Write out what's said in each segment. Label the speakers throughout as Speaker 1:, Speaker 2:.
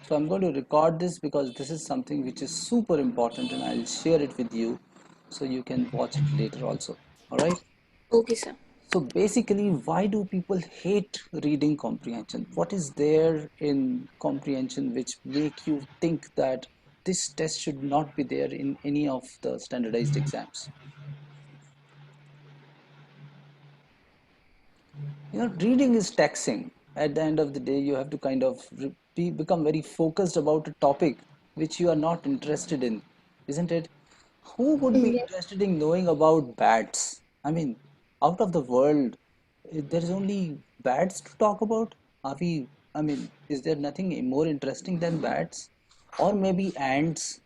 Speaker 1: So I'm going to record this because this is something which is super important and I'll share it with you so you can watch it later also. All right.
Speaker 2: Okay, sir.
Speaker 1: So basically, why do people hate reading comprehension? What is there in comprehension which make you think that this test should not be there in any of the standardized exams? Reading is taxing. At the end of the day, you have to kind of become very focused about a topic which you are not interested in, isn't it? Who would be
Speaker 2: Yes.
Speaker 1: interested in knowing about bats? I mean, out of the world, there is only bats to talk about. Are we, I mean, is there nothing more interesting than bats? Or maybe ants?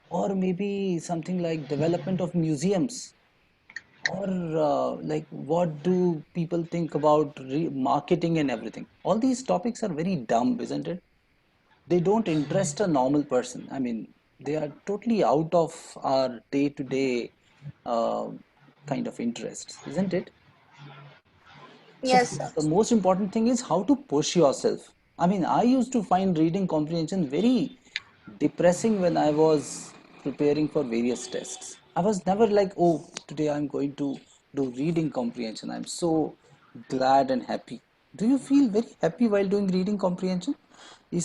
Speaker 1: Or maybe something like development of museums? Or like what do people think about marketing and everything? All these topics are very dumb, isn't it? They don't interest a normal person. I mean, they are totally out of our day-to-day uh, kind of interests, isn't it? So
Speaker 2: Yes, sir.
Speaker 1: the most important thing is how to push yourself. I mean, I used to find reading comprehension very depressing when I was preparing for various tests. I was never like, oh, today I'm going to do reading comprehension. I'm so glad and happy. Do you feel very happy while doing reading comprehension?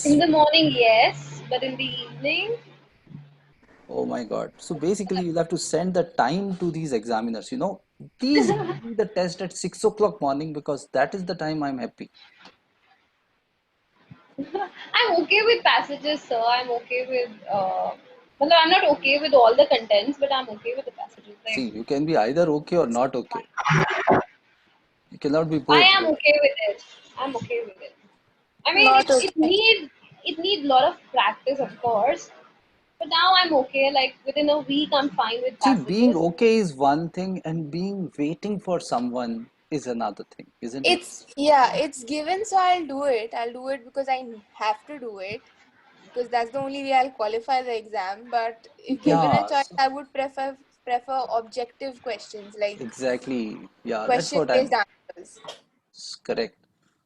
Speaker 3: In
Speaker 1: Is
Speaker 3: the morning, yes, but in the evening,
Speaker 1: Oh my God. So basically, you'll have to send the time to these examiners. Please give me the test at 6 o'clock morning because that is the time I'm happy.
Speaker 3: I'm okay with passages, sir. I'm okay with, well, I'm not okay with all the contents, but I'm okay with the passages. Like,
Speaker 1: See, you can be either okay or not okay. You cannot be
Speaker 3: I
Speaker 1: both,
Speaker 3: am
Speaker 1: right?
Speaker 3: okay with it. I'm okay with it. I mean,
Speaker 2: Not okay.
Speaker 3: it needs a lot of practice, of course, but now I'm okay. Like within a week, I'm fine with
Speaker 1: See, being
Speaker 3: passages.
Speaker 1: okay is one thing, and being waiting for someone is another thing, isn't it?
Speaker 2: It's given, so I'll do it. I'll do it because I have to do it because that's the only way I'll qualify the exam. But if given a
Speaker 1: Yeah,
Speaker 2: choice, I would prefer objective questions like
Speaker 1: exactly. Yeah, that's
Speaker 2: question
Speaker 1: what
Speaker 2: based
Speaker 1: I'm
Speaker 2: answers.
Speaker 1: correct.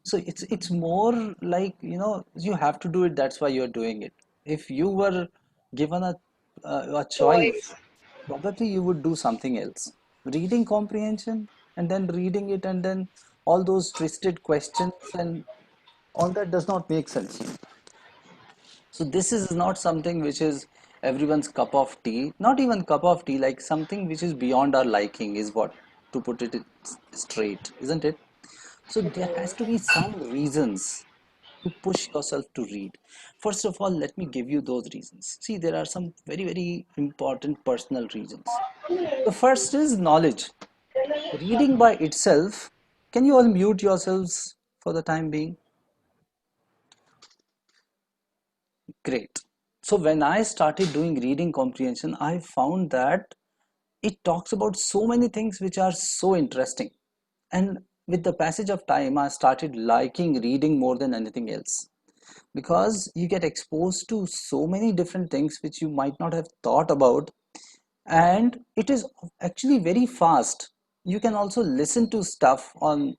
Speaker 1: So it's more like, you have to do it. That's why you're doing it. If you were given a choice,
Speaker 3: Choice.
Speaker 1: probably you would do something else. Reading comprehension and then reading it and then all those twisted questions and all that does not make sense. So this is not something which is everyone's cup of tea, not even cup of tea, like something which is beyond our liking is what, to put it straight, isn't it? So there has to be some reasons to push yourself to read. First of all, let me give you those reasons. See, there are some very, very important personal reasons. The first is knowledge. Reading by itself, can you all mute yourselves for the time being? Great. So when I started doing reading comprehension, I found that it talks about so many things which are so interesting. And with the passage of time, I started liking reading more than anything else because you get exposed to so many different things which you might not have thought about, and it is actually very fast. You can also listen to stuff on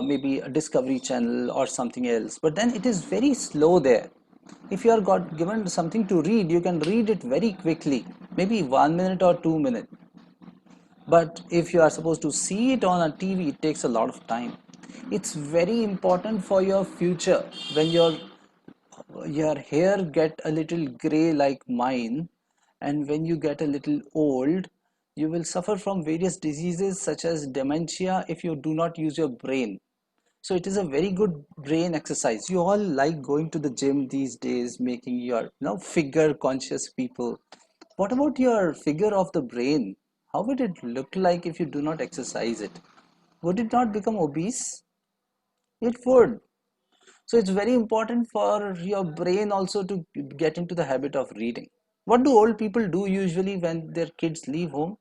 Speaker 1: maybe a Discovery Channel or something else, but then it is very slow there. If you are got given something to read, you can read it very quickly, maybe 1 minute or 2 minutes. But if you are supposed to see it on a TV, it takes a lot of time. It's very important for your future when your hair get a little gray like mine, and when you get a little old, you will suffer from various diseases such as dementia if you do not use your brain. So it is a very good brain exercise. You all like going to the gym these days, making your figure conscious people. What about your figure of the brain? How would it look like if you do not exercise it? Would it not become obese? It would. So it's very important for your brain also to get into the habit of reading. What do old people do usually when their kids leave home?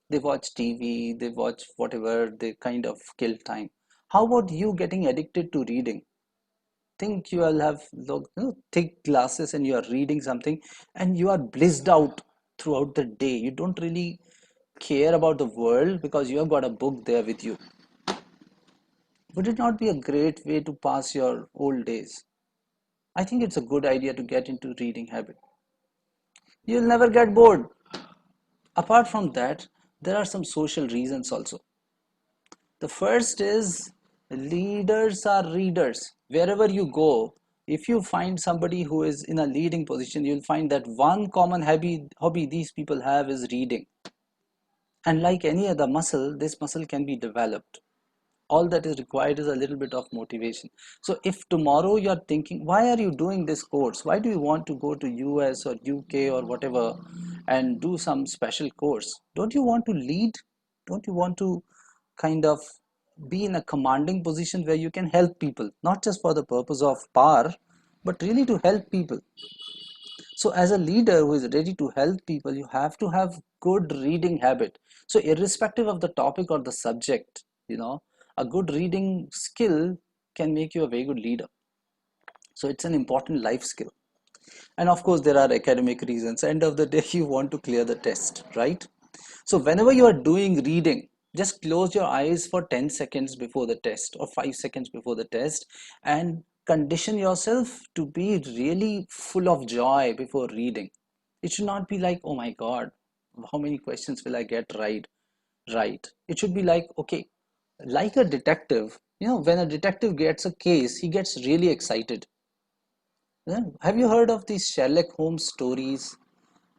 Speaker 1: They watch TV, they watch whatever, they kind of kill time. How about you getting addicted to reading? Think you will have thick glasses and you are reading something and you are blissed out throughout the day. You don't really care about the world because you have got a book there with you. Would it not be a great way to pass your old days? I think it's a good idea to get into reading habit. You'll never get bored. Apart from that, there are some social reasons also. The first is leaders are readers. Wherever you go, if you find somebody who is in a leading position, you'll find that one common hobby these people have is reading. And like any other muscle, this muscle can be developed. All that is required is a little bit of motivation. So if tomorrow you're thinking, why are you doing this course? Why do you want to go to US or UK or whatever and do some special course? Don't you want to lead? Don't you want to kind of be in a commanding position where you can help people, not just for the purpose of power, but really to help people? So as a leader who is ready to help people, you have to have good reading habit. So irrespective of the topic or the subject, a good reading skill can make you a very good leader. So it's an important life skill. And of course, there are academic reasons. End of the day, you want to clear the test, right? So whenever you are doing reading, just close your eyes for 10 seconds before the test or 5 seconds before the test and condition yourself to be really full of joy before reading. It should not be like, oh my God, how many questions will I get right? Right. It should be like, okay, like a detective, when a detective gets a case, he gets really excited. Yeah. Have you heard of these Sherlock Holmes stories?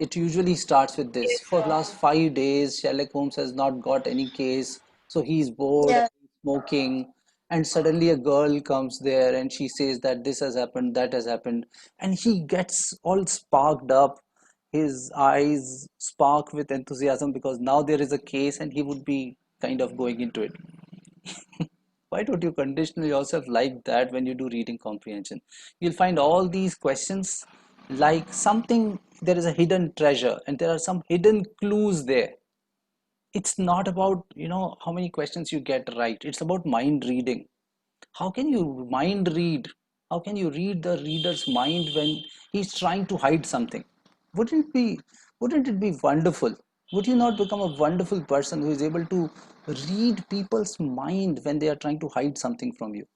Speaker 1: It usually starts with this.
Speaker 2: Yes,
Speaker 1: For last 5 days, Sherlock Holmes has not got any case, so he's bored and
Speaker 2: yeah.
Speaker 1: smoking. And suddenly a girl comes there and she says that this has happened, that has happened, and he gets all sparked up. His eyes spark with enthusiasm because now there is a case and he would be kind of going into it. Why don't you condition yourself like that when you do reading comprehension? You'll find all these questions like something, there is a hidden treasure and there are some hidden clues there. It's not about, how many questions you get right. It's about mind reading. How can you mind read? How can you read the reader's mind when he's trying to hide something? Wouldn't be wouldn't it be wonderful? Would you not become a wonderful person who is able to read people's mind when they are trying to hide something from you?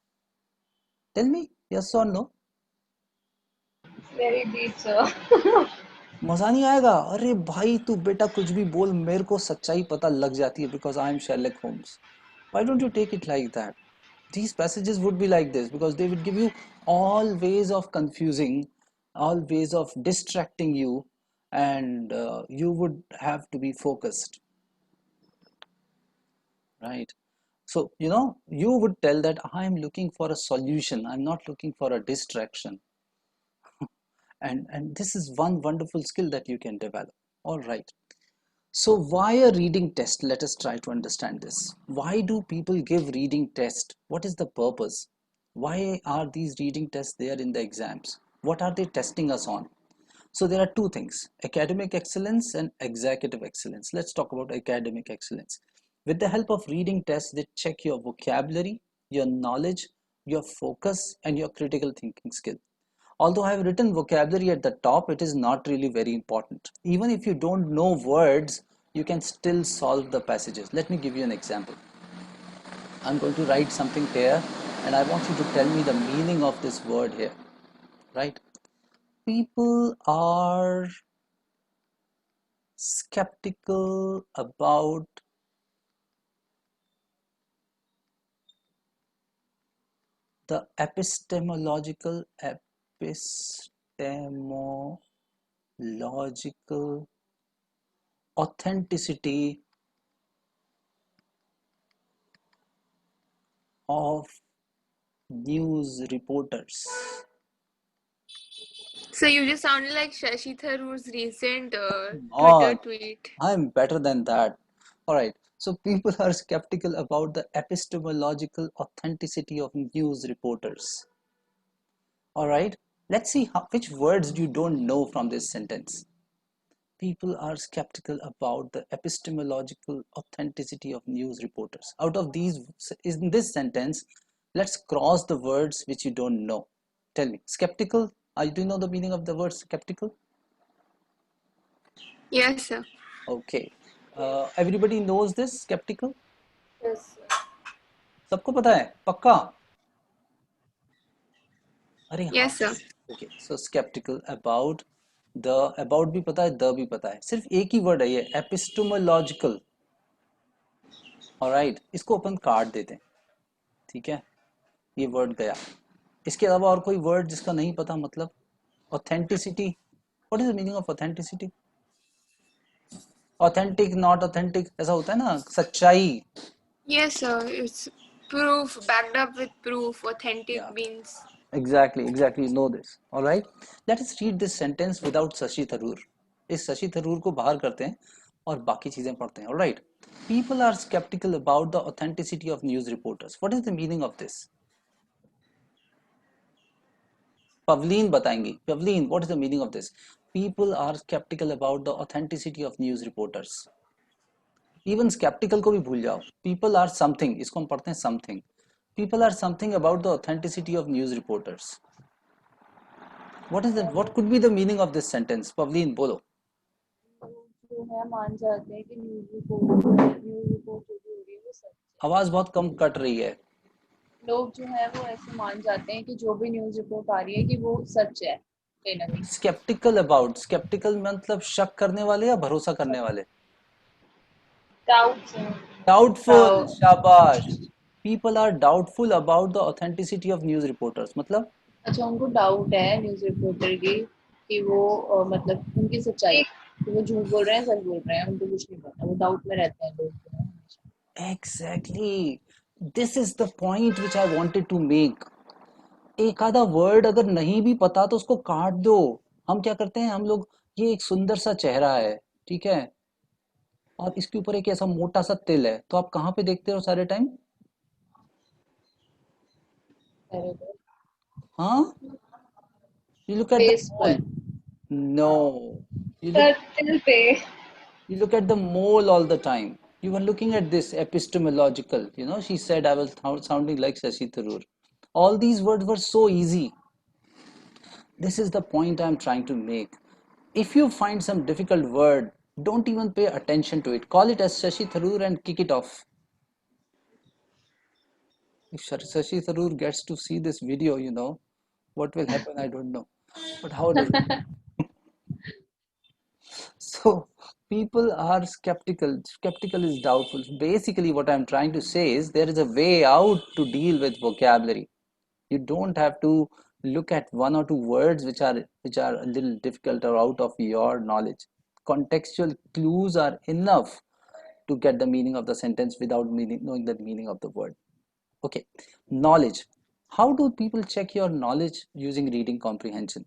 Speaker 1: Tell me, yes or no?
Speaker 3: Very deep, sir.
Speaker 1: मजा नहीं आएगा? अरे भाई तू बेटा कुछ भी बोल, मेरे को सच्चाई पता लग जाती है because I am Sherlock Holmes. Why don't you take it like that? These passages would be like this because they would give you all ways of confusing, all ways of distracting you, and you would have to be focused, right? So, you would tell that I'm looking for a solution, I'm not looking for a distraction. And this is one wonderful skill that you can develop. All right. So why a reading test? Let us try to understand this. Why do people give reading test? What is the purpose? Why are these reading tests there in the exams? What are they testing us on? So there are two things, academic excellence and executive excellence. Let's talk about academic excellence. With the help of reading tests, they check your vocabulary, your knowledge, your focus, and your critical thinking skill. Although I have written vocabulary at the top, it is not really very important. Even if you don't know words, you can still solve the passages. Let me give you an example. I'm going to write something here and I want you to tell me the meaning of this word here, right? People are skeptical about the epistemological authenticity of news reporters.
Speaker 2: So you just sounded like Shashi Tharoor's recent Twitter
Speaker 1: On,
Speaker 2: tweet.
Speaker 1: I'm better than that. All right. So people are skeptical about the epistemological authenticity of news reporters. All right. Let's see which words you don't know from this sentence. People are skeptical about the epistemological authenticity of news reporters. Out of these, in this sentence, let's cross the words which you don't know. Tell me, skeptical. Do you know the meaning of the word skeptical?
Speaker 2: Yes, sir.
Speaker 1: Okay. Everybody knows this skeptical.
Speaker 3: Yes, sir.
Speaker 1: सबको पता है पक्का? अरे हाँ,
Speaker 2: Yes, sir.
Speaker 1: Okay so sceptical about the, about भी पता है, the भी पता है, सिर्फ एक ही वर्ड है ये, एपिस्टोमोलॉजिकल। ऑलराइट, इसको अपन काट देते हैं, ठीक है, ये वर्ड गया। इसके अलावा और कोई वर्ड जिसका नहीं पता मतलब? Authenticity, what is the meaning of authenticity? Authentic, not authentic, ऐसा होता है ना, सच्चाई।
Speaker 2: Yes, sir. It's proof, backed up with proof. Authentic
Speaker 1: Yeah,
Speaker 2: means.
Speaker 1: exactly, you know this. All right, let us read this sentence without Shashi Tharoor. इस शशि थरूर को बाहर करते हैं और बाकी चीजें पढ़ते हैं। All right, people are skeptical about the authenticity of news reporters. What is the meaning of this? Pavleen बताएंगी। Pavleen, what is the meaning of this? People are skeptical about the authenticity of news reporters. Even skeptical को भी भूल जाओ। People are something, इसको हम पढ़ते हैं something. People are something about the authenticity of news reporters. What is the, what could be the meaning of this sentence? Pavleen, बोलो।
Speaker 4: जो है मान जाते हैं कि न्यूज़ रिपोर्ट जो भी हो रही है वो सच है।
Speaker 1: आवाज बहुत कम कट रही है।
Speaker 4: लोग जो है वो ऐसे मान जाते हैं कि जो भी न्यूज़ रिपोर्ट आ रही है कि वो सच है कहीं ना कहीं।
Speaker 1: स्केप्टिकल अबाउट, स्केप्टिकल मतलब शक करने वाले या भरोसा करने वाले?
Speaker 3: Doubts.
Speaker 1: डाउटफुल, शाबाश। People are doubtful about the authenticity of news reporters, मतलब
Speaker 4: अच्छा, उनको डाउट है न्यूज़ रिपोर्टर की कि वो मतलब उनकी सच्चाई, कि वो झूठ बोल रहे हैं सच बोल रहे हैं, उनको कुछ नहीं पता, वो डाउट में रहते हैं लोग जो है हमेशा।
Speaker 1: Exactly, this is the point which I wanted to make. एक आधा वर्ड अगर नहीं भी पता तो उसको काट दो। हम क्या करते हैं, हम लोग, ये एक सुंदर सा चेहरा है, ठीक है, और इसके ऊपर एक ऐसा मोटा सा तिल है, तो आप कहाँ पे देखते हो सारे टाइम?
Speaker 4: अरे तो
Speaker 1: हाँ, you look at the
Speaker 4: face
Speaker 1: mole.
Speaker 4: पर।
Speaker 1: No, you look,
Speaker 3: Certain pay.
Speaker 1: you look at the mole all the time. You were looking at this epistemological, you know, she said I was sounding like Shashi Tharoor. All these words were so easy. This is the point I'm trying to make. If you find some difficult word, don't even pay attention to it. Call it as Shashi Tharoor and kick it off. If Shashi Tharoor gets to see this video, you know, what will happen, I don't know. But how does it? So people are skeptical. Skeptical is doubtful. Basically, what I'm trying to say is there is a way out to deal with vocabulary. You don't have to look at one or two words which are a little difficult or out of your knowledge. Contextual clues are enough to get the meaning of the sentence without knowing the meaning of the word. Okay, knowledge. How do people check your knowledge using reading comprehension?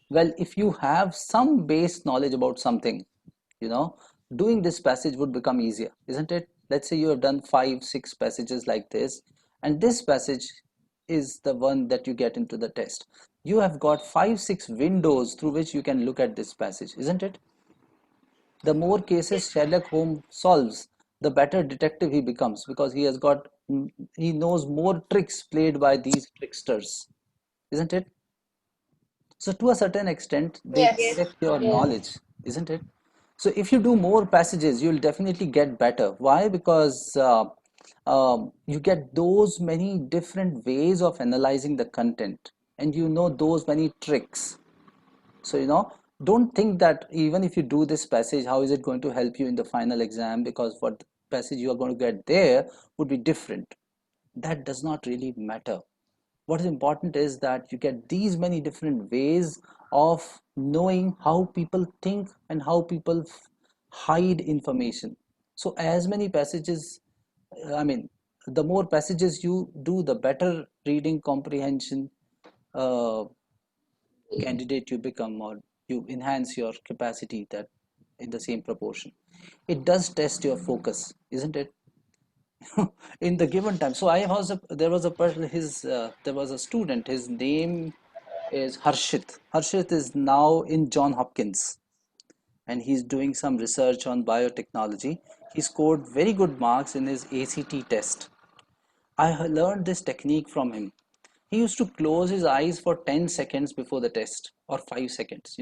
Speaker 1: Well, if you have some base knowledge about something, you know, doing this passage would become easier, isn't it? Let's say you have done 5 6 passages like this, and this passage is the one that you get into the test. You have got 5 6 windows through which you can look at this passage, isn't it? The more cases Sherlock Holmes solves, the better detective he becomes, because he has got, he knows more tricks played by these tricksters, isn't it? So to a certain extent, they
Speaker 2: Yes.
Speaker 1: check your
Speaker 4: Yes.
Speaker 1: knowledge, isn't it? So if you do more passages, you'll definitely get better. Why? Because you get those many different ways of analyzing the content, and you know those many tricks. So don't think that even if you do this passage, how is it going to help you in the final exam? Because what passage you are going to get there would be different. That does not really matter. What is important is that you get these many different ways of knowing how people think and how people hide information. So as many passages, I mean, the more passages you do, the better reading comprehension uh, candidate you become, or you enhance your capacity that in the same proportion. It does test your focus, isn't it? In the given time. So I was there was a person, his there was a student, his name is Harshit is now in John Hopkins, and he's doing some research on biotechnology. He scored very good marks in his ACT test. I learned this technique from him. He used to close his eyes for 10 seconds before the test, or 5 seconds,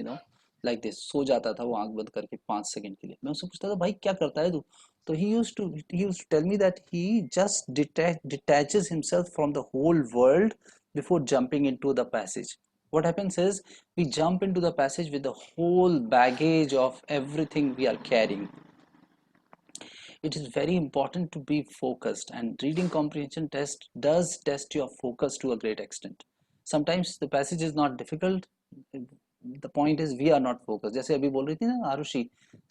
Speaker 1: like this. सो जाता था वो आंख बंद करके 5 second के लिए। मैं उससे पूछता था, भाई क्या करता है तू? तो he used to tell me that he just detaches himself from the whole world before jumping into the passage. What happens is we jump into the passage with the whole baggage of everything we are carrying. It is very important to be focused, and reading comprehension test does test your focus to a great extent. Sometimes the passage is not difficult, the point is we are not focused. जैसे अभी बोल रही थी ना Arushi,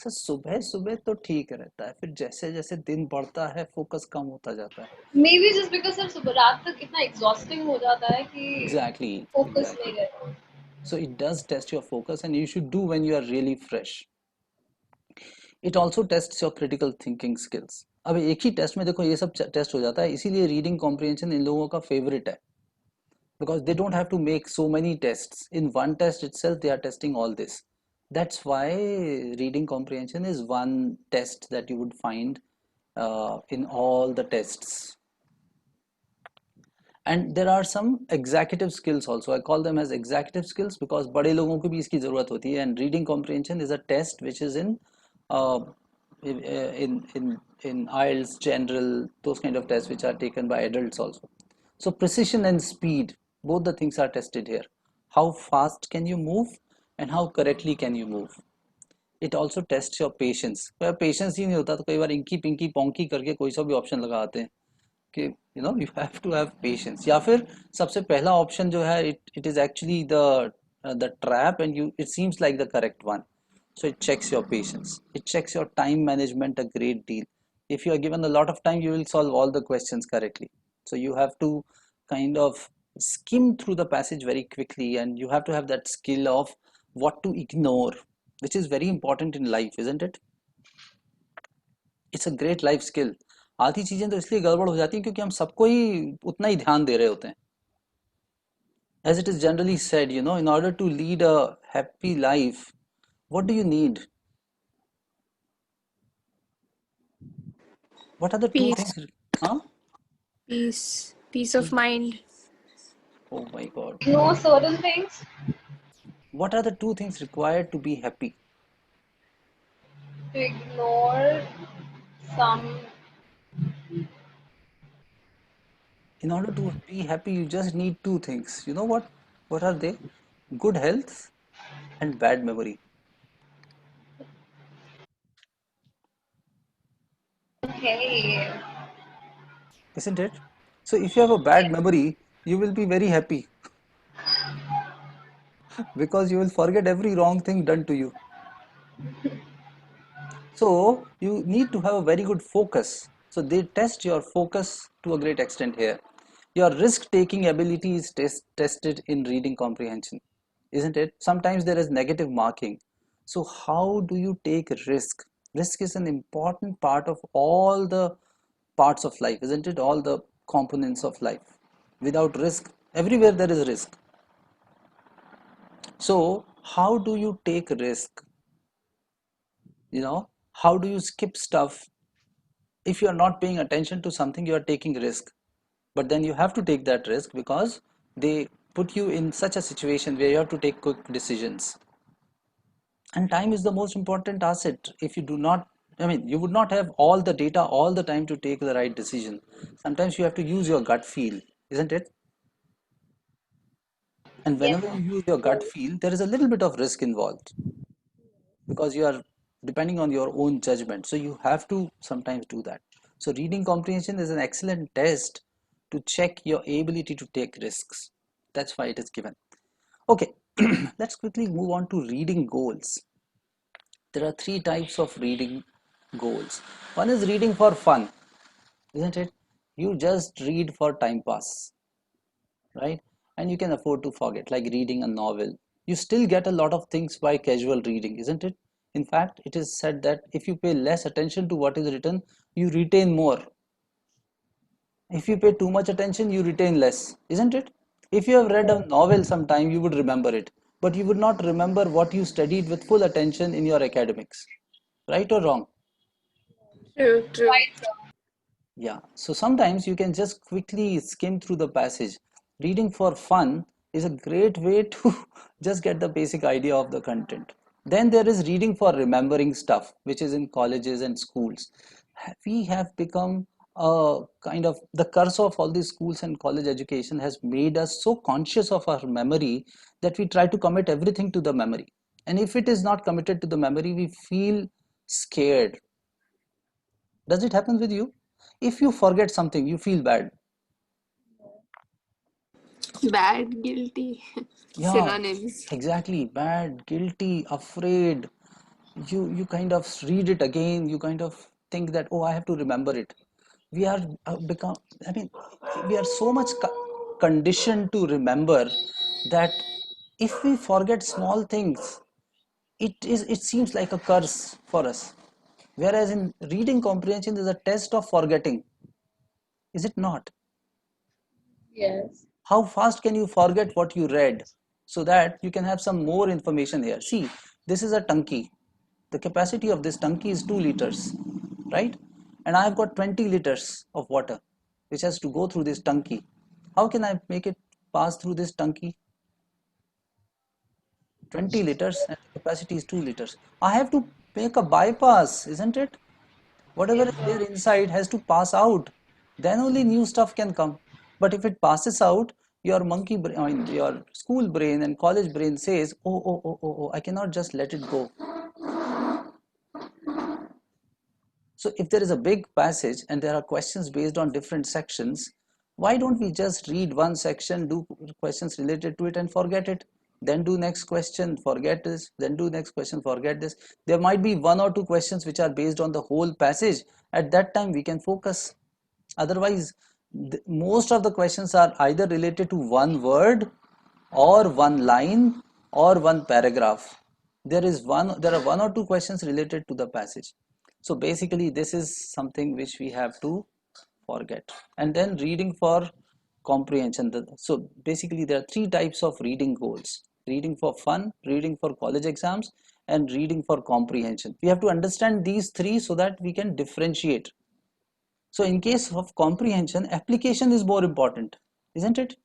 Speaker 1: sir सुबह सुबह तो ठीक रहता है, फिर जैसे जैसे दिन बढ़ता है फोकस कम होता जाता है.
Speaker 3: Maybe just because सर सुबह रात तक इतना exhausting हो जाता है कि
Speaker 1: Exactly,
Speaker 3: focus
Speaker 1: exactly.
Speaker 3: नहीं रहता.
Speaker 1: So it does test your focus, and you should do when you are really fresh. It also tests your critical thinking skills. अब एक ही टेस्ट में देखो ये सब टेस्ट हो जाता है, इसीलिए रीडिंग कॉम्प्रिहेंशन इन लोगों का फेवरेट है, because they don't have to make so many tests. In one test itself they are testing all this. That's why reading comprehension is one test that you would find in all the tests. And there are some executive skills also. I call them as executive skills because बड़े लोगों को भी इसकी ज़रूरत होती है. And reading comprehension is a test which is uh, in IELTS general, those kind of tests which are taken by adults also. So precision and speed, both the things are tested here. How fast can you move and how correctly can you move? It also tests your patience. अगर patience ही नहीं होता तो कई बार inky Pinky ponky करके कोई सा भी option लगा आते हैं कि you have to have patience. या फिर सबसे पहला ऑप्शन जो है it is actually the trap and it seems like the correct one. So it checks your patience. It checks your time management a great deal. If you are given a lot of time, you will solve all the questions correctly. So you have to kind of skim through the passage very quickly, and you have to have that skill of what to ignore, which is very important in life, isn't it? It's a great life skill. आधी चीजें तो इसलिए गड़बड़ हो जाती हैं क्योंकि हम सबको ही उतना ही ध्यान दे रहे होते हैं. As it is generally said, in order to lead a happy life, what do you need? What are the two
Speaker 2: Peace.
Speaker 1: things? Huh?
Speaker 2: Peace of mind.
Speaker 1: Oh my God.
Speaker 3: You know certain things.
Speaker 1: What are the two things required to be happy?
Speaker 3: To ignore some.
Speaker 1: In order to be happy, you just need two things. You know what? What are they? Good health and bad memory.
Speaker 3: Okay.
Speaker 1: Isn't it? So if you have a bad memory, you will be very happy because you will forget every wrong thing done to you. So you need to have a very good focus. So they test your focus to a great extent here. Your risk-taking ability is tested in reading comprehension, isn't it? Sometimes there is negative marking. So how do you take risk? Risk is an important part of all the parts of life, isn't it? All the components of life. Without risk, everywhere there is risk. So how do you take risk? How do you skip stuff? If you are not paying attention to something, you are taking risk, but then you have to take that risk because they put you in such a situation where you have to take quick decisions, and time is the most important asset. If you do not, you would not have all the data all the time to take the right decision. Sometimes you have to use your gut feel, isn't it? And
Speaker 3: Yes.
Speaker 1: whenever you use your gut feel, there is a little bit of risk involved because you are depending on your own judgment, so you have to sometimes do that. So reading comprehension is an excellent test to check your ability to take risks. That's why it is given. Okay. Let's quickly move on to reading goals. There are three types of reading goals. One is reading for fun, isn't it? You just read for time pass, right? And you can afford to forget, like reading a novel. You still get a lot of things by casual reading, isn't it? In fact, it is said that if you pay less attention to what is written, you retain more. If you pay too much attention, you retain less, isn't it? If you have read a novel sometime, you would remember it, but you would not remember what you studied with full attention in your academics. Right or wrong?
Speaker 2: True.
Speaker 3: Right, sir.
Speaker 1: Yeah, so sometimes you can just quickly skim through the passage. Reading for fun is a great way to just get the basic idea of the content. Then there is reading for remembering stuff, which is in colleges and schools. We have become kind of the curse of all these schools and college education has made us so conscious of our memory that we try to commit everything to the memory. And if it is not committed to the memory, we feel scared. Does it happen with you? If you forget something, you feel bad.
Speaker 2: Bad, guilty,
Speaker 1: Yeah,
Speaker 2: synonyms.
Speaker 1: exactly. Bad, guilty, afraid. You kind of read it again. You kind of think that, oh, I have to remember it. We are become. I mean, we are so much conditioned to remember that if we forget small things, it seems like a curse for us. Whereas in reading comprehension, there's a test of forgetting. Is it not?
Speaker 4: Yes.
Speaker 1: How fast can you forget what you read so that you can have some more information here? See, this is a Tunky. The capacity of this Tunky is 2 liters, right? And I've got 20 liters of water which has to go through this Tunky. How can I make it pass through this Tunky? 20 liters and the capacity is 2 liters. I have to make a bypass, isn't it? Whatever
Speaker 3: Yes,
Speaker 1: is
Speaker 3: sir.
Speaker 1: there inside has to pass out. Then only new stuff can come. But if it passes out, your monkey brain, I mean, your school brain and college brain says, oh, oh, oh, oh, oh, I cannot just let it go. So if there is a big passage and there are questions based on different sections, why don't we just read one section, do questions related to it and forget it? Then do next question, forget this, then do next question, forget this. There might be one or two questions which are based on the whole passage. At that time we can focus. Otherwise, most of the questions are either related to one word or one line or one paragraph. There are one or two questions related to the passage. So basically this is something which we have to forget. And then reading for comprehension. So basically there are three types of reading goals: reading for fun, reading for college exams, and reading for comprehension. We have to understand these three so that we can differentiate. So in case of comprehension, application is more important, isn't it?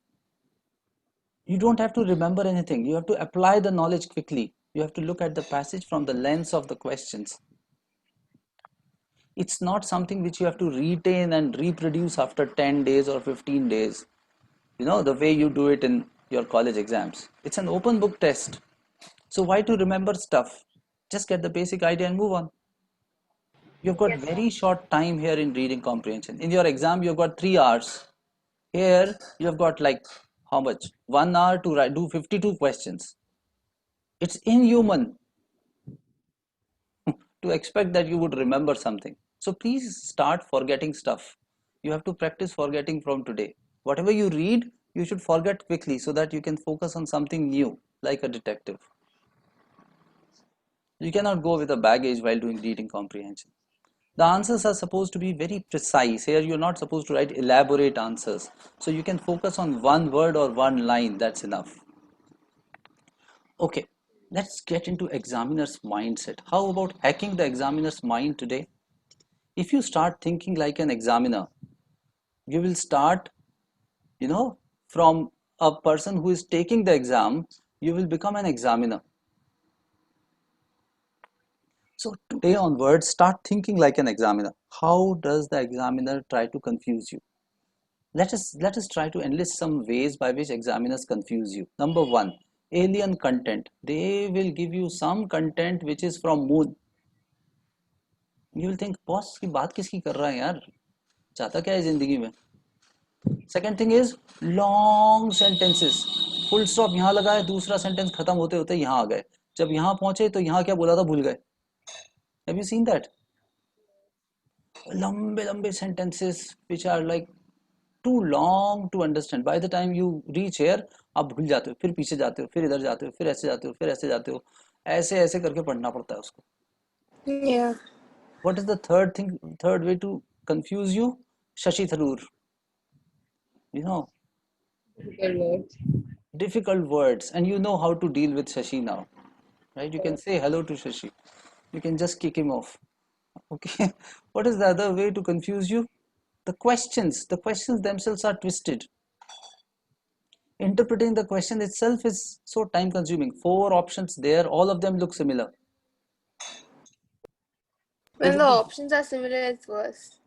Speaker 1: You don't have to remember anything. You have to apply the knowledge quickly. You have to look at the passage from the lens of the questions. It's not something which you have to retain and reproduce after 10 days or 15 days, the way you do it in your college exams. It's an open book test. So why to remember stuff? Just get the basic idea and move on. You've got
Speaker 3: Yes, sir.
Speaker 1: very short time here in reading comprehension. In your exam, you've got 3 hours. Here, you've got like how much? 1 hour to do 52 questions. It's inhuman to expect that you would remember something. So please start forgetting stuff. You have to practice forgetting from today. Whatever you read, you should forget quickly so that you can focus on something new, like a detective. You cannot go with a baggage while doing reading comprehension. The answers are supposed to be very precise. Here you're not supposed to write elaborate answers. So you can focus on one word or one line, that's enough. Okay, let's get into examiner's mindset. How about hacking the examiner's mind today? If you start thinking like an examiner, you will start, from a person who is taking the exam, you will become an examiner. So today onwards, start thinking like an examiner. How does the examiner try to confuse you? Let us try to enlist some ways by which examiners confuse you. Number one, alien content. They will give you some content which is from moon. You will think, boss की बात किसकी कर रहा है यार? चाहता क्या है जिंदगी में? Second thing is long sentences. Full stop यहाँ लगा है, दूसरा sentence खत्म होते होते यहाँ आ गए. जब यहाँ पहुंचे तो यहाँ क्या बोला था भूल गए. Have you seen that? लंबे लंबे sentences which are like too long to understand. By the time you reach here, आप भूल जाते हो, फिर पीछे जाते हो, फिर इधर जाते हो, फिर ऐसे जाते हो, फिर ऐसे जाते हो. ऐसे ऐसे करके पढ़ना पड़ता है उसको.
Speaker 2: Yeah.
Speaker 1: What is the third way to confuse you? Shashi Tharoor. You know,
Speaker 4: Difficult words.
Speaker 1: difficult words, and you know how to deal with Shashi now, right? You can say hello to Shashi. You can just kick him off. Okay. What is the other way to confuse you? The questions themselves are twisted. Interpreting the question itself is so time consuming. 4 options there, all of them look similar.
Speaker 2: When
Speaker 1: It
Speaker 2: the
Speaker 1: will be
Speaker 2: options are similar, it's worse.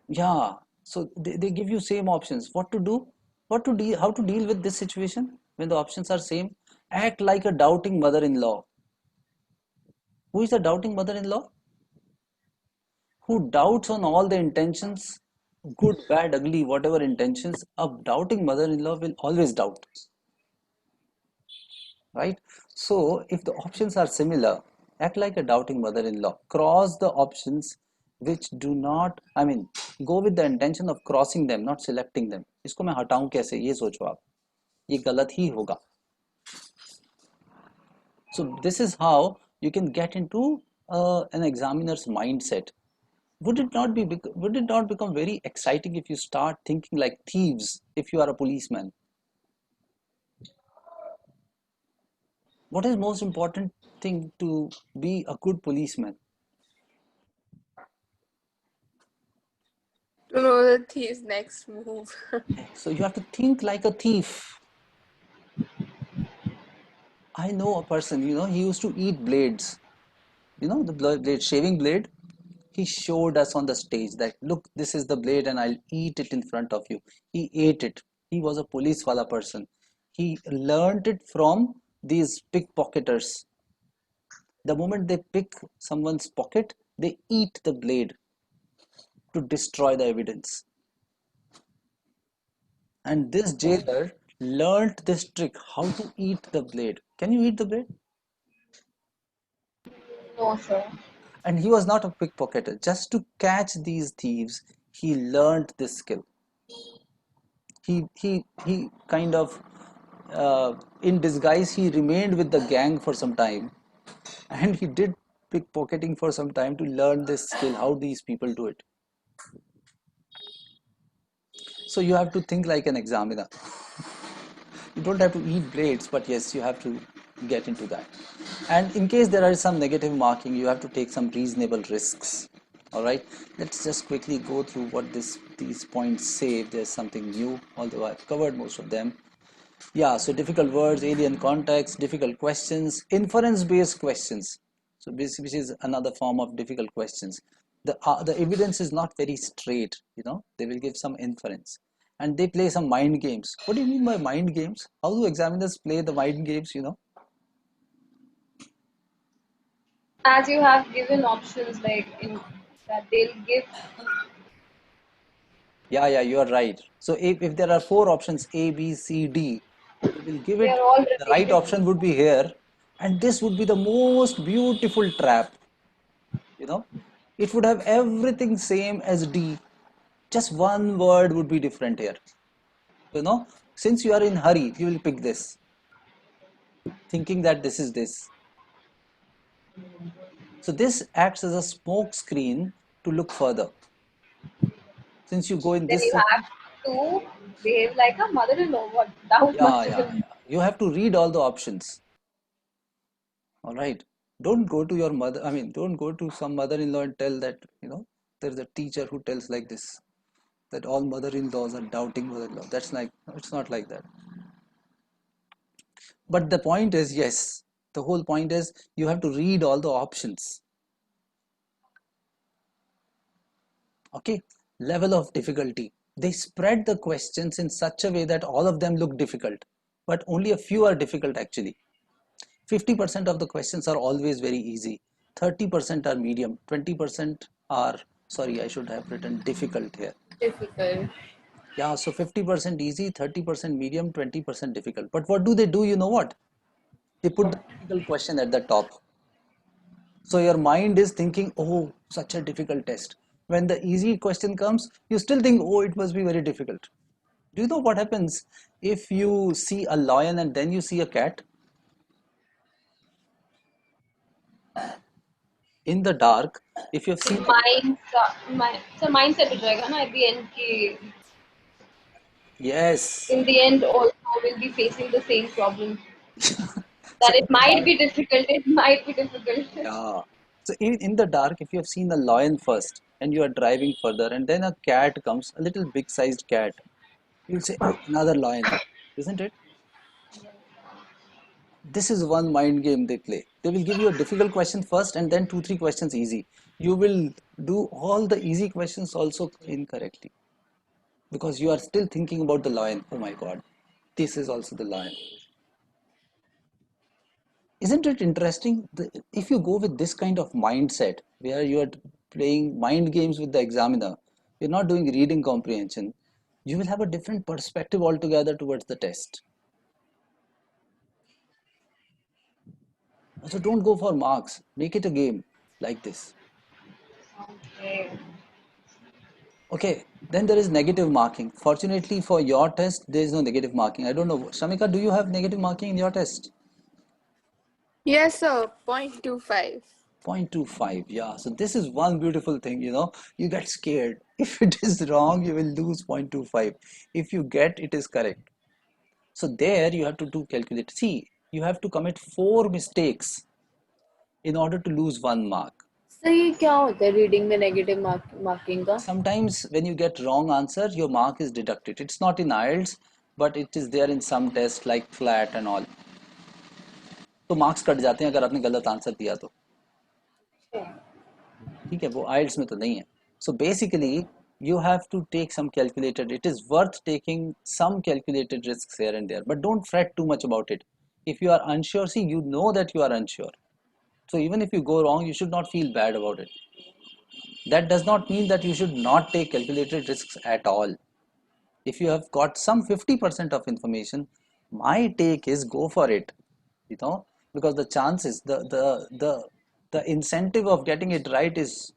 Speaker 1: Yeah, so they give you same options. What to do? What to deal? How to deal with this situation when the options are same? Act like a doubting mother-in-law. Who is a doubting mother-in-law? Who doubts on all the intentions, good, bad, ugly, whatever intentions. A doubting mother-in-law will always doubt, right? So if the options are similar, act like a doubting mother-in-law. Cross the options which do not, I mean, go with the intention of crossing them, not selecting them. इसको मैं हटाऊं कैसे, ये सोचो आप, ये गलत ही होगा. So this is how you can get into an examiner's mindset. Would it not become very exciting if you start thinking like thieves if you are a policeman? What is most important thing to be a good policeman?
Speaker 2: To know the thief's next move.
Speaker 1: So you have to think like a thief. I know a person, he used to eat blades. The blade, shaving blade. He showed us on the stage that, look, this is the blade and I'll eat it in front of you. He ate it. He was a police wala person. He learned it from these pickpocketers. The moment they pick someone's pocket, they eat the blade to destroy the evidence. And this jailer learned this trick, how to eat the blade. Can you eat the blade?
Speaker 3: No, sir.
Speaker 1: And he was not a pickpocketer. Just to catch these thieves, he learned this skill. He kind of in disguise he remained with the gang for some time, and he did pickpocketing for some time to learn this skill, how these people do it. So you have to think like an examiner. You don't have to eat blades, but yes, you have to get into that. And in case there are some negative marking, you have to take some reasonable risks. All right, let's just quickly go through what these points say. If there's something new, although I've covered most of them. Yeah, so difficult words, alien context, difficult questions, inference-based questions. So which is another form of difficult questions. The evidence is not very straight, they will give some inference. And they play some mind games. What do you mean by mind games? How do examiners play the mind games?
Speaker 3: As you have given options like in that they'll give.
Speaker 1: Yeah, you are right. So if there are four options A, B, C, D, they will give
Speaker 3: They
Speaker 1: it,
Speaker 3: are all
Speaker 1: the right
Speaker 3: relatable.
Speaker 1: option would be here, and this would be the most beautiful trap. you know it would have everything same as D, just one word would be different here. Since you are in hurry, you will pick this, thinking that this is this. So this acts as a smoke screen to look further. Since you go in
Speaker 3: Then
Speaker 1: this
Speaker 3: you
Speaker 1: segment,
Speaker 3: have to behave like a mother-in-law without
Speaker 1: yeah,
Speaker 3: much
Speaker 1: yeah,
Speaker 3: even.
Speaker 1: yeah, you have to read all the options. All right, don't go to your mother, I mean, don't go to some mother-in-law and tell that, there's a teacher who tells like this, that all mother-in-laws are doubting mother-in-law. That's like, it's not like that. But the point is, yes, the whole point is you have to read all the options. Okay, level of difficulty. They spread the questions in such a way that all of them look difficult, but only a few are difficult actually. 50% of the questions are always very easy. 30% are medium. 20% are, sorry, I should have written difficult here.
Speaker 4: Difficult.
Speaker 1: Yeah, so 50% easy, 30% medium, 20% difficult. But what do? You know what? They put the difficult question at the top. So your mind is thinking, oh, such a difficult test. When the easy question comes, you still think, oh, it must be very difficult. Do you know what happens if you see a lion and then you see a cat? In the dark, if you have seen a cat,
Speaker 3: mindset हो जाएगा ना at the end कि
Speaker 1: yes.
Speaker 3: in the end also will be facing the same problem.
Speaker 1: So
Speaker 3: That it
Speaker 1: in the
Speaker 3: might
Speaker 1: dark,
Speaker 3: be difficult. It might be difficult.
Speaker 1: yeah. So in the dark, if you have seen a lion first and you are driving further and then a cat comes, a little big sized cat, you'll say, oh, another lion, isn't it? This is one mind game they play. They will give you a difficult question first and then 2 3 questions easy. You will do all the easy questions also incorrectly because you are still thinking about the lion. Oh my god, this is also the lion. Isn't it interesting? If you go with this kind of mindset where you are playing mind games with the examiner, you're not doing reading comprehension, you will have a different perspective altogether towards the test. So don't go for marks, make it a game like this.
Speaker 3: Okay.
Speaker 1: Okay, then there is negative marking. Fortunately for your test, there is no negative marking. I don't know. Shamika, do you have negative marking in your test?
Speaker 2: Yes, sir. 0.25.
Speaker 1: 0.25, yeah. So this is one beautiful thing, you get scared. If it is wrong, you will lose 0.25. If you get, it is correct. So there you have to do calculate. See, you have to commit 4 mistakes in order to lose 1 mark.
Speaker 4: Sir ये क्या होता है reading में negative marking का?
Speaker 1: Sometimes when you get wrong answer, your mark is deducted. It's not in IELTS, but it is there in some tests like flat and all. तो marks cut जाते हैं अगर आपने गलत आंसर दिया तो. ठीक है, वो IELTS में तो नहीं है. So basically you have to take some calculated, it is worth taking some calculated risks here and there, but don't fret too much about it. If you are unsure, see, you know that you are unsure, so even if you go wrong, you should not feel bad about it. That does not mean that you should not take calculated risks at all. If you have got some 50% of information, my take is go for it, because the chances, the incentive of getting it right is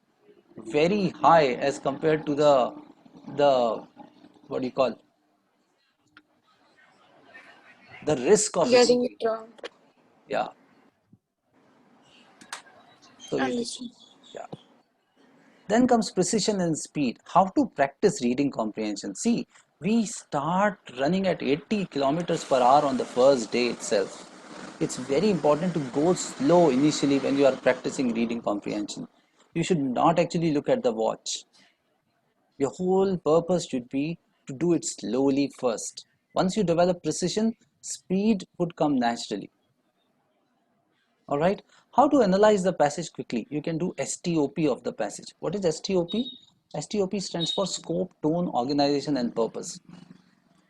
Speaker 1: very high as compared to the what do you call, the risk of
Speaker 2: Getting it wrong.
Speaker 1: yeah. So you should,
Speaker 2: Understood.
Speaker 1: yeah. Then comes precision and speed. How to practice reading comprehension? See, we start running at 80 kilometers per hour on the first day itself. It's very important to go slow initially when you are practicing reading comprehension. You should not actually look at the watch. Your whole purpose should be to do it slowly first. Once you develop precision, speed would come naturally. All right. How to analyze the passage quickly? You can do STOP of the passage. What is STOP? STOP stands for scope, tone, organization, and purpose.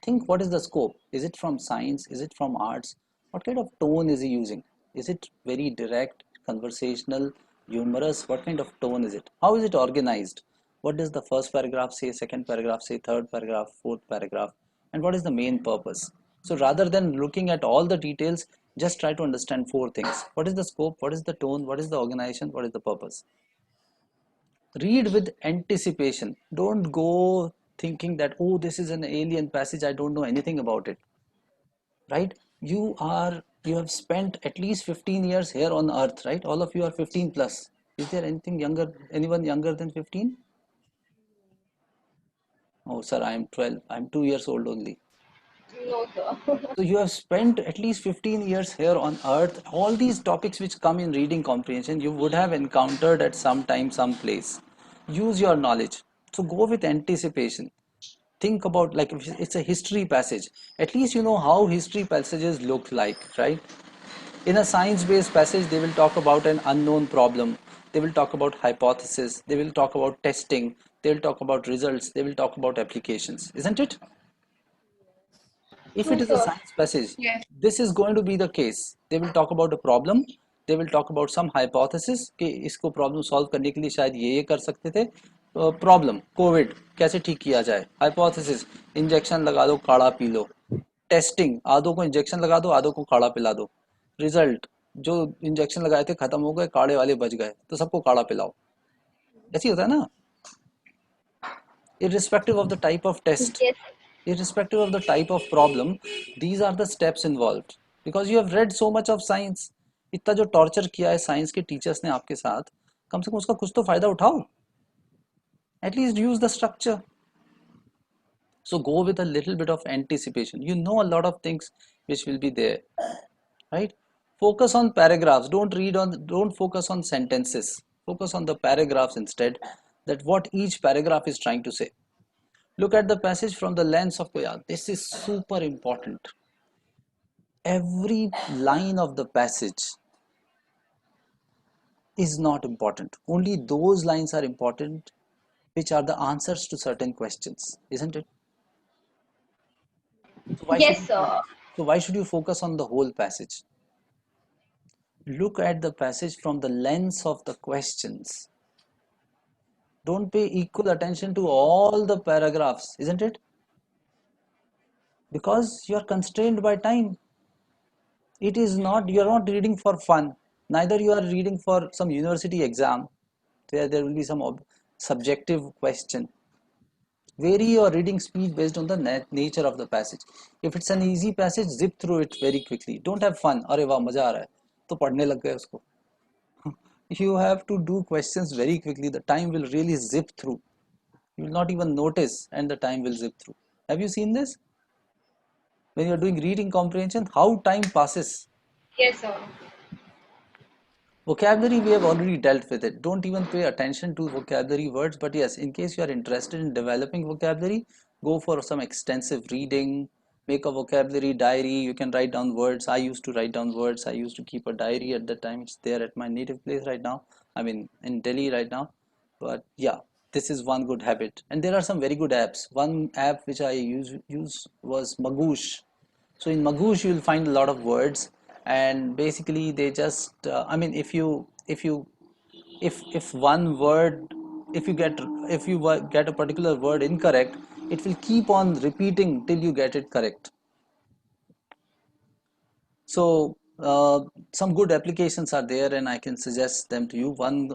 Speaker 1: Think, what is the scope? Is it from science? Is it from arts? What kind of tone is he using? Is it very direct, conversational, humorous? What kind of tone is it? How is it organized? What does the first paragraph say, second paragraph say, third paragraph, fourth paragraph? And what is the main purpose? So rather than looking at all the details, just try to understand 4 things. What is the scope? What is the tone? What is the organization? What is the purpose? Read with anticipation. Don't go thinking that, oh, this is an alien passage, I don't know anything about it. Right? You have spent at least 15 years here on earth, right? All of you are 15 plus. Is there anyone younger than 15? Oh, sir, I am 12. I am 2 years old only.
Speaker 3: No, sir.
Speaker 1: So you have spent at least 15 years here on earth. All these topics which come in reading comprehension, you would have encountered at some time, some place. Use your knowledge. So go with anticipation. Think about, like, if it's a history passage, at least you know how history passages look like, right? In a science-based passage, they will talk about an unknown problem. They will talk about hypothesis. They will talk about testing. They will talk about results. They will talk about applications, isn't it? If it
Speaker 3: True,
Speaker 1: is a
Speaker 3: sir.
Speaker 1: science passage,
Speaker 2: Yes.
Speaker 1: this is going to be the case. They will talk about a problem. They will talk about some hypothesis कि इसको problem solve करने के लिए शायद ये कर सकते थे. Problem, COVID, कैसे ठीक किया जाए? Hypothesis, injection लगा दो, काढ़ा पी लो. Testing, आधों को injection लगा दो, आधों को काढ़ा पिला दो. Result, जो injection लगाए थे खत्म हो गए, काढ़े वाले बच गए, तो सबको काढ़ा पिलाओ. ऐसे ही होता है ना? Irrespective of the type of test,
Speaker 3: Yes.
Speaker 1: irrespective of the type of problem, these are the steps involved. Because you have read so much of science, इतना जो टॉर्चर किया है साइंस के टीचर्स ने आपके साथ, कम से कम उसका कुछ तो फायदा उठाओ. At least use the structure. So go with a little bit of anticipation. You know a lot of things which will be there, right? Focus on paragraphs. Don't focus on sentences. Focus on the paragraphs instead, that what each paragraph is trying to say. Look at the passage from the lens of, yeah, this is super important. Every line of the passage is not important. Only those lines are important which are the answers to certain questions, isn't it? So why should
Speaker 3: Yes,
Speaker 1: you
Speaker 3: sir.
Speaker 1: so why should you focus on the whole passage? Look at the passage from the lens of the questions. Don't pay equal attention to all the paragraphs, isn't it? Because you are constrained by time. It is not, you are not reading for fun. Neither you are reading for some university exam where there will be some subjective question. Vary your reading speed based on the nature of the passage. If it's an easy passage, zip through it very quickly. Don't have fun. अरे वाह मजा आ रहा है तो पढ़ने लग गए उसको. You have to do questions very quickly. The time will really zip through. You will not even notice, and the time will zip through. Have you seen this? When you are doing reading comprehension, how time passes.
Speaker 3: Yes, sir.
Speaker 1: Vocabulary, we have already dealt with it. Don't even pay attention to vocabulary words. But yes, in case you are interested in developing vocabulary, go for some extensive reading, make a vocabulary diary. You can write down words. I used to write down words. I used to keep a diary at the time. It's there at my native place right now. I mean, in Delhi right now. But yeah, this is one good habit. And there are some very good apps. One app which I use was Magoosh. So in Magoosh you will find a lot of words, and basically they just I mean, if one word, if you get get a particular word incorrect, it will keep on repeating till you get it correct. So some good applications are there, and I can suggest them to you. One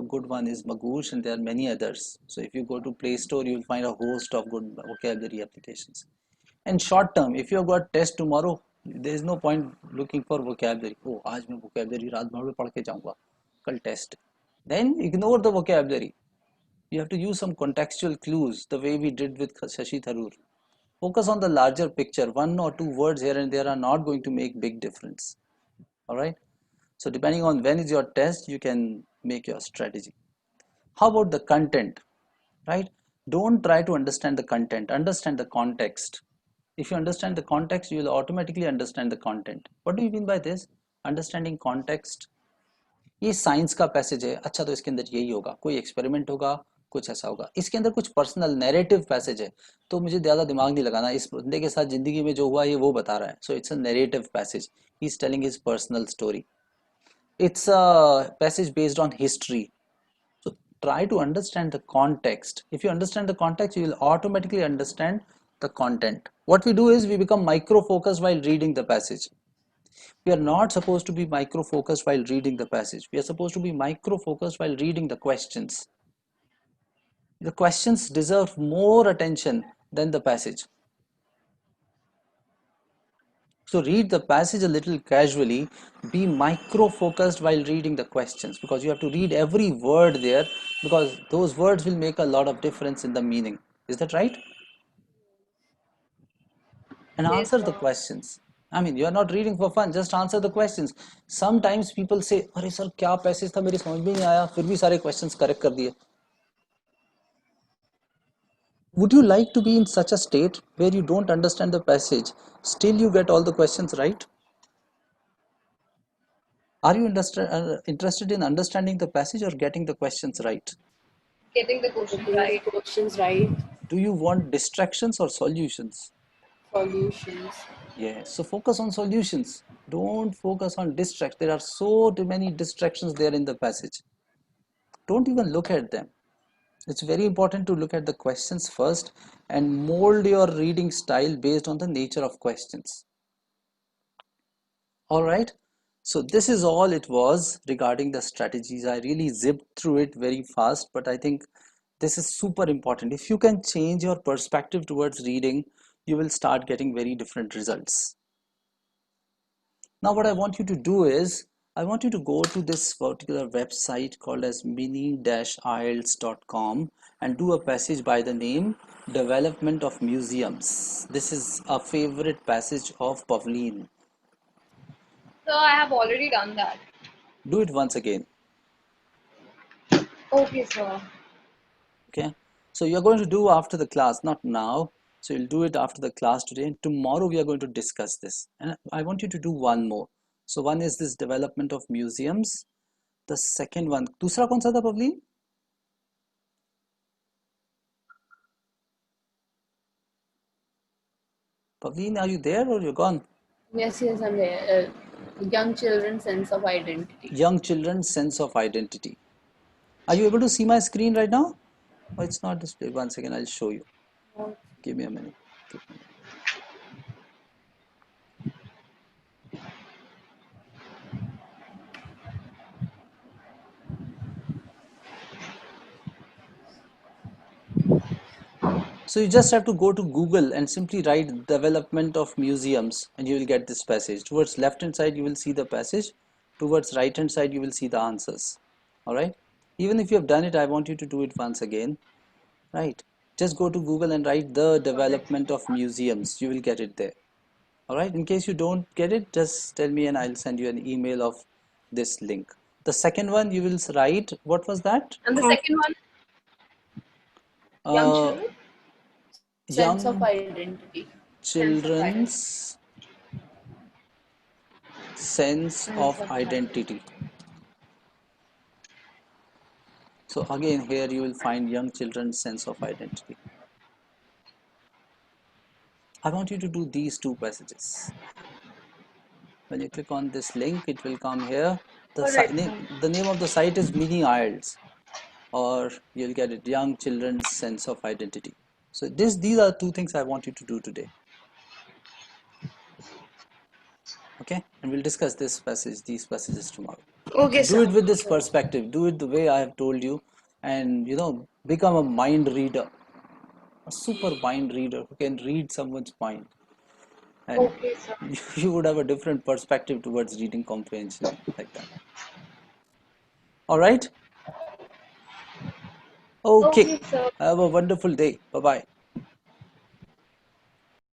Speaker 1: good one is Magoosh, and there are many others. So if you go to Play Store, you will find a host of good vocabulary applications. And short term, if you have got test tomorrow, there is no point looking for vocabulary. Oh, आज मैं vocabulary रात भर में पढ़ के जाऊंगा, कल test. Then ignore the vocabulary. You have to use some contextual clues, the way we did with Shashi Tharoor. Focus on the larger picture. One or two words here and there are not going to make big difference. All right. So depending on when is your test, you can make your strategy. How about the content? Right? Don't try to understand the content. Understand the context. If you understand the context, you will automatically understand the content. What do you mean by this? Understanding context. ये science का passage है, अच्छा तो इसके अंदर यही होगा, कोई एक्सपेरिमेंट होगा, कुछ ऐसा होगा. इसके अंदर कुछ पर्सनल नैरेटिव पैसेज है, तो मुझे ज़्यादा दिमाग नहीं लगाना, इस बंदे के साथ ज़िंदगी में जो हुआ ये वो बता रहा है. So it's a narrative passage. He is telling his personal story. It's a passage based on history. So try to understand the context. If you understand the context, you will automatically understand the content. What we do is we become micro focused while reading the passage. We are not supposed to be micro focused while reading the passage. We are supposed to be micro focused while reading the questions. The questions deserve more attention than the passage. So read the passage a little casually, be micro focused while reading the questions, because you have to read every word there, because those words will make a lot of difference in the meaning. Is that right? And
Speaker 3: Yes,
Speaker 1: answer the
Speaker 3: sir.
Speaker 1: questions. I mean, you are not reading for fun, just answer the questions. Sometimes people say, अरे sir क्या passage था मेरे समझ में नहीं आया, फिर भी सारे questions correct कर दिए. Would you like to be in such a state where you don't understand the passage, still you get all the questions right? Are you interested in understanding the passage or getting the questions right?
Speaker 3: Getting the question
Speaker 4: Getting the
Speaker 3: right.
Speaker 4: questions right,
Speaker 1: Do you want distractions or solutions?
Speaker 4: solutions.
Speaker 1: Yes, so focus on solutions. Don't focus on distractions. There are so many distractions there in the passage. Don't even look at them. It's very important to look at the questions first and mold your reading style based on the nature of questions. All right. So this is all it was regarding the strategies. I really zipped through it very fast, but I think this is super important. If you can change your perspective towards reading, you will start getting very different results. Now what I want you to do is, I want you to go to this particular website called as mini-ielts.com and do a passage by the name Development of Museums. This is a favorite passage of Pavleen.
Speaker 3: So I have already done that.
Speaker 1: Do it once again.
Speaker 3: Okay, sir.
Speaker 1: Okay, so you're going to do after the class, not now. So you'll do it after the class today. And tomorrow we are going to discuss this. And I want you to do one more. So one is this development of museums. The second one, दूसरा कौन सा था Pavleen? Pavleen, are you there or you're gone?
Speaker 4: Yes, I'm there. Young children's sense of identity.
Speaker 1: Young children's sense of identity. Are you able to see my screen right now? Oh, it's not displayed. One second, I'll show you. Give me a minute. Give me a minute. So you just have to go to Google and simply write development of museums and you will get this passage. Towards left hand side you will see the passage. Towards right hand side you will see the answers. Alright. Even if you have done it, I want you to do it once again. Right. Just go to Google and write the development of museums. You will get it there. Alright. In case you don't get it, just tell me and I'll send you an email of this link. The second one you will write, what was that?
Speaker 3: And the second one,
Speaker 4: Young
Speaker 1: Uh,
Speaker 4: children, sense of
Speaker 1: young
Speaker 4: identity.
Speaker 1: children's sense of identity. So again here you will find young children's sense of identity. I want you to do these two passages. When you click on this link, it will come here. The name of the site is Mini IELTS, or you'll get it, young children's sense of identity. So these are two things I want you to do today. Okay, and we'll discuss these passages tomorrow.
Speaker 2: Okay,
Speaker 1: Do it with this perspective. Do it the way I have told you, and become a mind reader, a super mind reader who can read someone's mind, and
Speaker 3: okay, sir.
Speaker 1: you would have a different perspective towards reading comprehension like that. All right. Okay.
Speaker 3: Okay, sir.
Speaker 1: Have a wonderful day. Bye bye.